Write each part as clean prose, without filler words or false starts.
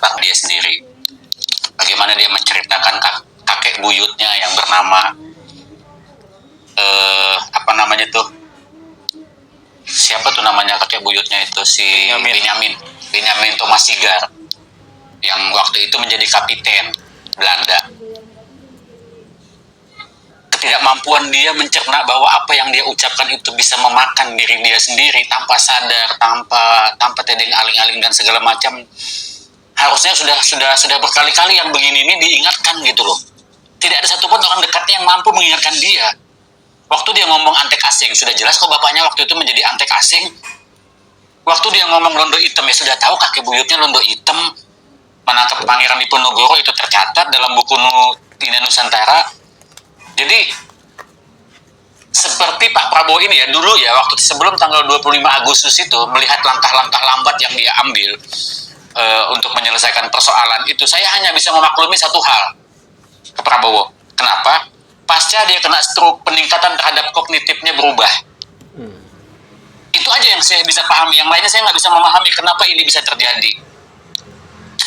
dia sendiri. Bagaimana dia menceritakan kakek buyutnya yang bernama apa namanya tuh? Siapa tuh namanya kakek buyutnya itu? Si Benyamin Thomas Sigar, yang waktu itu menjadi kapiten Belanda. Ketidakmampuan dia mencerna bahwa apa yang dia ucapkan itu bisa memakan diri dia sendiri tanpa sadar, tanpa tedeng aling-aling dan segala macam. Harusnya sudah berkali-kali yang begini ini diingatkan gitu loh. Tidak ada satupun orang dekatnya yang mampu mengingatkan dia. Waktu dia ngomong antek asing, sudah jelas kok bapaknya waktu itu menjadi antek asing. Waktu dia ngomong londo hitam, ya sudah tahu kakek buyutnya londo hitam, menangkap Pangeran Diponegoro itu tercatat dalam buku Tina Nusantara. Jadi seperti Pak Prabowo ini ya, dulu ya waktu sebelum tanggal 25 Agustus itu melihat langkah-langkah lambat yang dia ambil untuk menyelesaikan persoalan itu, saya hanya bisa memaklumi satu hal ke Prabowo. Kenapa? Pasca dia kena stroke, peningkatan terhadap kognitifnya berubah. Itu aja yang saya bisa pahami. Yang lainnya saya nggak bisa memahami kenapa ini bisa terjadi.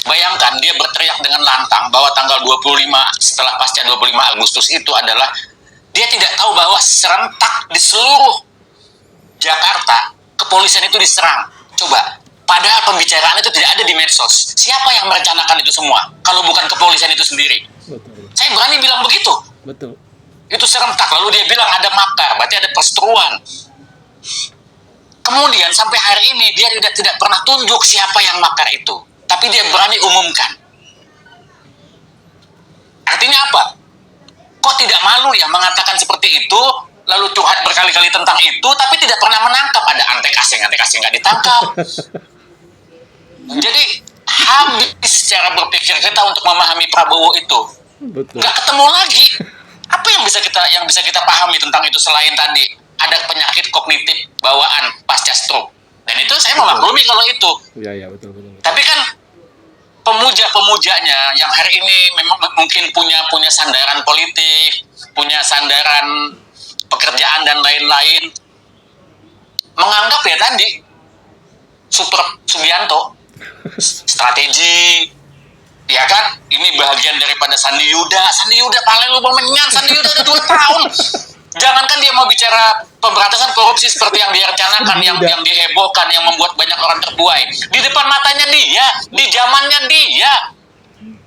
Bayangkan dia berteriak dengan lantang bahwa tanggal 25 setelah pasca 25 Agustus itu adalah dia tidak tahu bahwa serentak di seluruh Jakarta kepolisian itu diserang. Coba, padahal pembicaraan itu tidak ada di medsos. Siapa yang merencanakan itu semua kalau bukan kepolisian itu sendiri? Betul. Saya berani bilang begitu. Betul. Itu serentak, lalu dia bilang ada makar, berarti ada perseteruan. Kemudian sampai hari ini dia tidak pernah tunjuk siapa yang makar itu, tapi dia berani umumkan. Artinya apa? Kok tidak malu ya mengatakan seperti itu, lalu curhat berkali-kali tentang itu, tapi tidak pernah menangkap. Ada antek asing nggak ditangkap. Jadi habis cara berpikir kita untuk memahami Prabowo itu. Betul. Nggak ketemu lagi. Apa yang bisa kita pahami tentang itu selain tadi ada penyakit kognitif bawaan pasca stroke, dan itu saya memaklumi kalau itu. Iya betul. Tapi kan pemuja-pemujanya yang hari ini memang mungkin punya sandaran politik, punya sandaran pekerjaan dan lain-lain, menganggap ya tadi Super Subianto strategi, ya kan, ini bagian daripada Sandi Yuda paling lu menyan. Sandi Yuda udah 2 tahun. Jangankan dia mau bicara pemberantasan korupsi seperti yang direncanakan, yang dihebohkan, yang membuat banyak orang terbuai. Di depan matanya dia, di zamannya dia,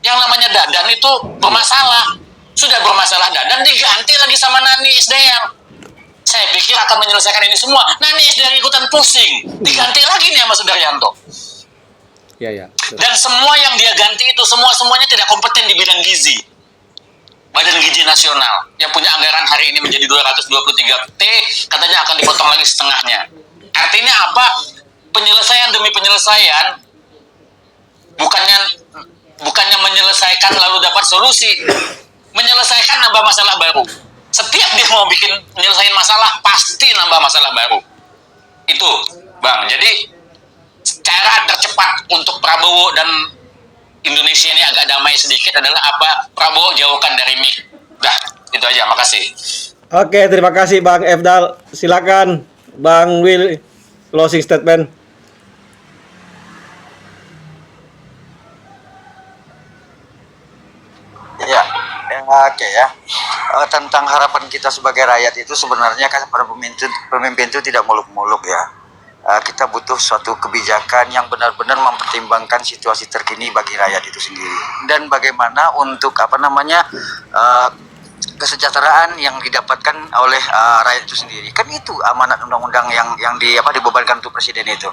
yang namanya Dadan itu bermasalah. Sudah bermasalah Dadan, diganti lagi sama Nani Isdayang. Saya pikir akan menyelesaikan ini semua. Nani Isdayang ikutan pusing, diganti lagi nih sama Sudaryanto. Iya. Dan semua yang dia ganti itu semuanya tidak kompeten di bidang gizi. Badan Gizi Nasional yang punya anggaran hari ini menjadi 223T, katanya akan dipotong lagi setengahnya. Artinya apa? Penyelesaian demi penyelesaian, bukannya menyelesaikan lalu dapat solusi, menyelesaikan nambah masalah baru. Setiap dia mau bikin menyelesaikan masalah, pasti nambah masalah baru. Itu, Bang. Jadi cara tercepat untuk Prabowo dan Indonesia ini agak damai sedikit adalah apa? Prabowo jauhkan dari mic. Dah, itu aja. Makasih. Oke, terima kasih Bang Efdal. Silakan Bang Will, closing statement. Oke ya. Tentang harapan kita sebagai rakyat itu sebenarnya kan para pemimpin itu tidak muluk-muluk ya. Kita butuh suatu kebijakan yang benar-benar mempertimbangkan situasi terkini bagi rakyat itu sendiri, dan bagaimana untuk kesejahteraan yang didapatkan oleh rakyat itu sendiri. Kan itu amanat undang-undang yang dibebankan untuk presiden itu.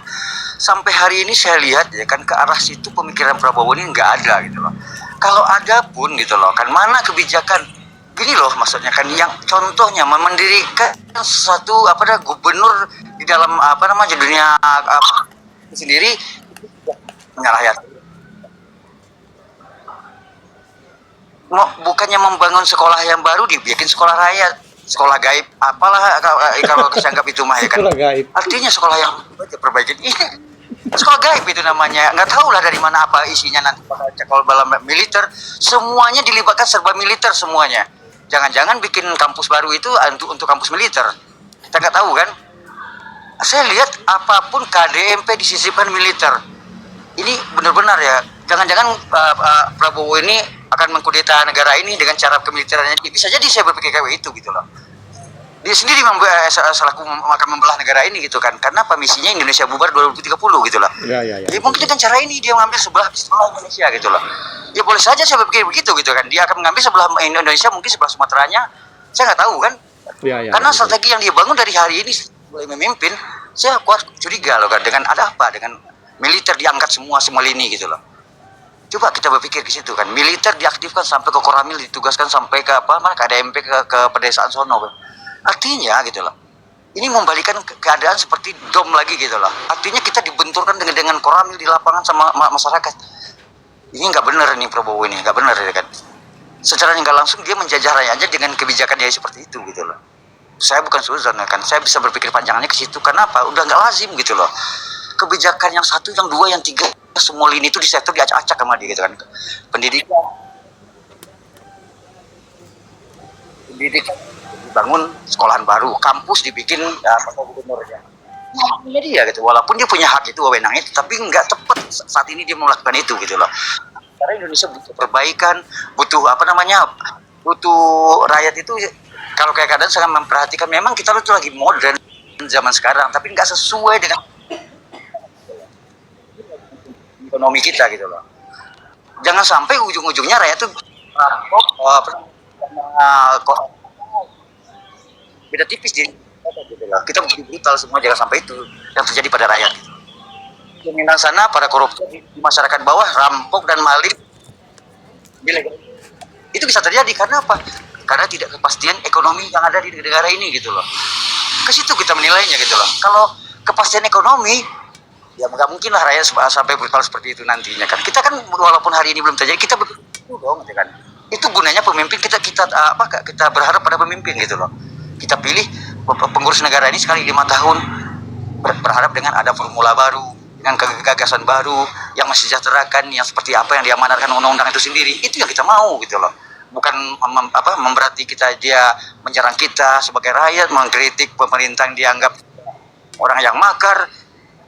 Sampai hari ini saya lihat ya kan ke arah situ pemikiran Prabowo ini nggak ada gitu loh. Kalau ada pun gitu loh kan, mana kebijakan gini loh, maksudnya kan yang contohnya mendirikan suatu gubernur di dalam dunia sendiri rakyat, bukannya membangun sekolah yang baru dibikin sekolah rakyat, sekolah gaib apalah kalau dianggap itu mah ya kan. Artinya sekolah yang diperbaiki ini sekolah gaib itu namanya, nggak tahu lah dari mana apa isinya nanti kalau dalam militer semuanya dilibatkan, serba militer semuanya. Jangan-jangan bikin kampus baru itu untuk kampus militer, kita nggak tahu kan. Saya lihat apapun KDMP disisipkan militer. Ini benar-benar ya jangan-jangan Prabowo ini akan mengkudeta negara ini dengan cara kemiliterannya. Bisa jadi saya berpikir kayak itu gitu loh. Dia sendiri selaku akan membelah negara ini gitu kan. Karena apa misinya Indonesia bubar 2030 gitu loh. Ya, ya, ya. Jadi mungkin dengan cara ini dia mengambil sebelah Indonesia gitu loh. Ya boleh saja saya berpikir begitu gitu kan. Dia akan mengambil sebelah Indonesia, mungkin sebelah Sumateranya. Saya nggak tahu kan. Ya, ya, Karena betul. strategi yang dia bangun dari hari ini mulai memimpin, saya kuat curiga loh kan. Dengan ada apa? Dengan militer diangkat semua lini gitu loh. Coba kita berpikir ke situ kan. Militer diaktifkan sampai ke Koramil, ditugaskan sampai ke apa? Mana ke ADMP ke pedesaan sono kan. Artinya gitu loh. Ini membalikan keadaan seperti dom lagi gitu loh. Artinya kita dibenturkan dengan Koramil di lapangan sama masyarakat. Ini nggak benar nih Prabowo ini, nggak benar ya kan. Secara nggak langsung dia menjajah rakyatnya dengan kebijakan dia seperti itu gitu loh. Saya bukan suzon ya kan. Saya bisa berpikir panjangnya ke situ. Karena apa? Udah nggak lazim gitu loh. Kebijakan yang satu, yang dua, yang tiga, semua lini itu di sektor diacak-acak sama dia gitu kan. Pendidikan dibangun sekolahan baru, kampus dibikin gubernurnya. Nah, dia gitu, walaupun dia punya hak itu wewenang itu, tapi nggak tepat saat ini dia melakukan itu gitu loh. Karena Indonesia butuh perbaikan, butuh butuh rakyat itu kalau kayak keadaan sangat memperhatikan. Memang kita itu lagi modern zaman sekarang, tapi nggak sesuai dengan ekonomi kita gitu loh. Jangan sampai ujung-ujungnya rakyat tuh beda tipis gitu lah. Kita menjadi brutal semua, jangan sampai itu yang terjadi pada rakyat. Dominan sana para koruptor di masyarakat bawah rampok dan maling. Itu bisa terjadi karena apa? Karena tidak kepastian ekonomi yang ada di negara ini gitu loh. Ke situ kita menilainya gitu loh. Kalau kepastian ekonomi, ya nggak mungkin lah rakyat sampai brutal seperti itu nantinya kan. Kita kan walaupun hari ini belum terjadi, kita betul dong gitu kan. Itu gunanya pemimpin kita berharap pada pemimpin gitu loh. Kita pilih pengurus negara ini sekali 5 tahun, berharap dengan ada formula baru, dengan gagasan baru yang mensejahterakan, yang seperti apa yang diamanatkan undang-undang itu sendiri. Itu yang kita mau gitu loh. Bukan memberarti dia menyerang kita sebagai rakyat, mengkritik pemerintah yang dianggap orang yang makar.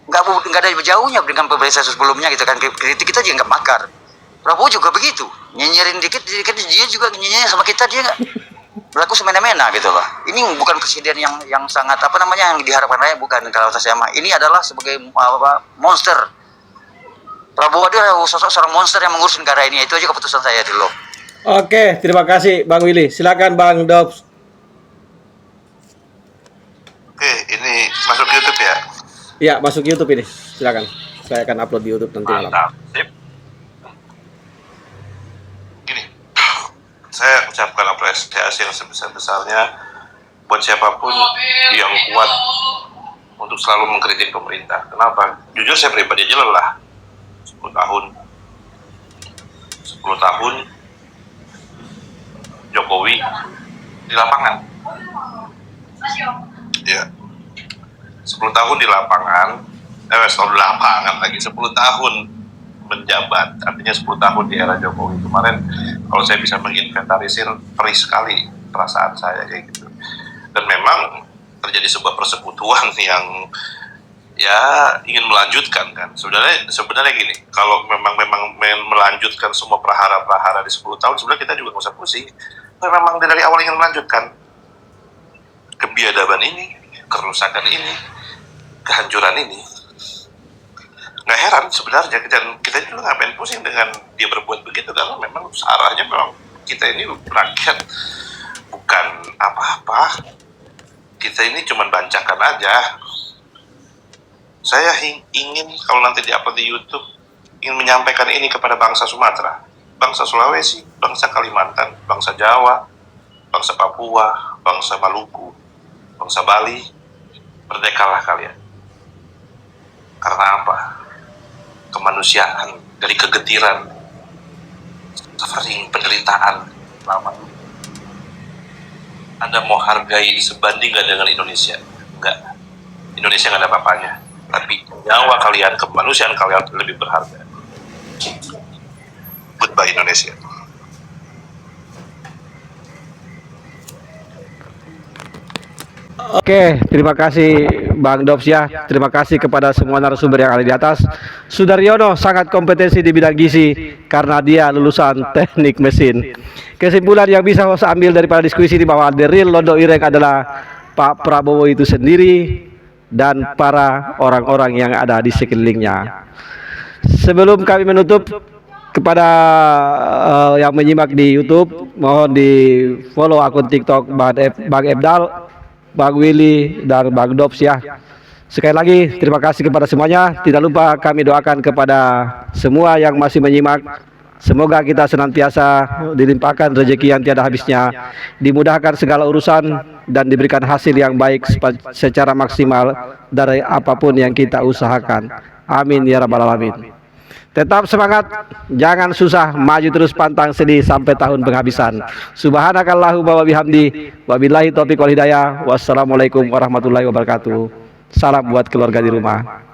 Nggak ada jauhnya dengan pemerintah sebelumnya gitu kan. Kritik kita dia nggak makar. Prabowo juga begitu, nyinyirin dikit dia juga nyinyirnya sama kita, dia nggak berlaku semena-mena gitu loh. Ini bukan presiden yang sangat yang diharapkan rakyat, bukan. Kalau saya mah ini adalah sebagai monster. Prabowo adalah sosok seorang monster yang mengurus negara ini. Itu aja keputusan saya dulu. Oke, terima kasih Bang Willy. Silakan Bang Dobs. Oke, ini masuk YouTube ya? Ya, masuk YouTube ini. Silakan. Saya akan upload di YouTube nanti malam. Mantap. Sip. Gini, saya ucapkan apresiasi yang sebesar-besarnya buat siapapun yang kuat untuk selalu mengkritik pemerintah. Kenapa? Jujur saya pribadi aja lelah. 10 tahun Jokowi di lapangan. Ya. 10 tahun di lapangan, di lapangan lagi 10 tahun menjabat, artinya 10 tahun di era Jokowi. Kemarin kalau saya bisa menginventarisir, perih sekali perasaan saya kayak gitu. Dan memang terjadi sebuah persekutuan yang ya ingin melanjutkan kan. Sebenarnya gini, kalau memang melanjutkan semua prahara-prahara di 10 tahun, sebenarnya kita juga nggak usah pusing. Memang dari awal ingin melanjutkan kebiadaban ini, kerusakan ini, kehancuran ini. Nggak heran sebenarnya kita juga ngapain pusing dengan dia berbuat begitu, karena memang arahnya memang kita ini rakyat bukan apa-apa. Kita ini cuma bancakan aja. Saya ingin kalau nanti diupload di YouTube, ingin menyampaikan ini kepada bangsa Sumatera, bangsa Sulawesi, bangsa Kalimantan, bangsa Jawa, bangsa Papua, bangsa Maluku, bangsa Bali. Merdekalah kalian. Karena apa? Kemanusiaan, dari kegetiran, suffering, penderitaan lama. Anda mau hargai sebanding nggak dengan Indonesia? Enggak. Indonesia nggak ada apa-apanya. Tapi nyawa kalian, kemanusiaan kalian lebih berharga. Goodbye Indonesia. Oke, terima kasih Bang Dops ya. Terima kasih kepada semua narasumber yang ada di atas. Sudaryono sangat kompetensi di bidang gizi karena dia lulusan teknik mesin. Kesimpulan yang bisa saya ambil daripada diskusi ini bahwa the real Londo Ireng adalah Pak Prabowo itu sendiri dan para orang-orang yang ada di sekelilingnya. Sebelum kami menutup, kepada yang menyimak di YouTube, mohon di follow akun TikTok Bang Efdal, Bang Willy, dan Bang Dops ya. Sekali lagi terima kasih kepada semuanya. Tidak lupa kami doakan kepada semua yang masih menyimak. Semoga kita senantiasa dilimpahkan rezeki yang tiada habisnya, dimudahkan segala urusan, dan diberikan hasil yang baik secara maksimal dari apapun yang kita usahakan. Amin ya rabbal alamin. Tetap semangat, jangan susah, maju terus pantang sedih sampai tahun penghabisan. Subhanakallahumma wa bihamdi, wabillahi taufiq wal hidayah. Wassalamualaikum warahmatullahi wabarakatuh. Salam buat keluarga di rumah.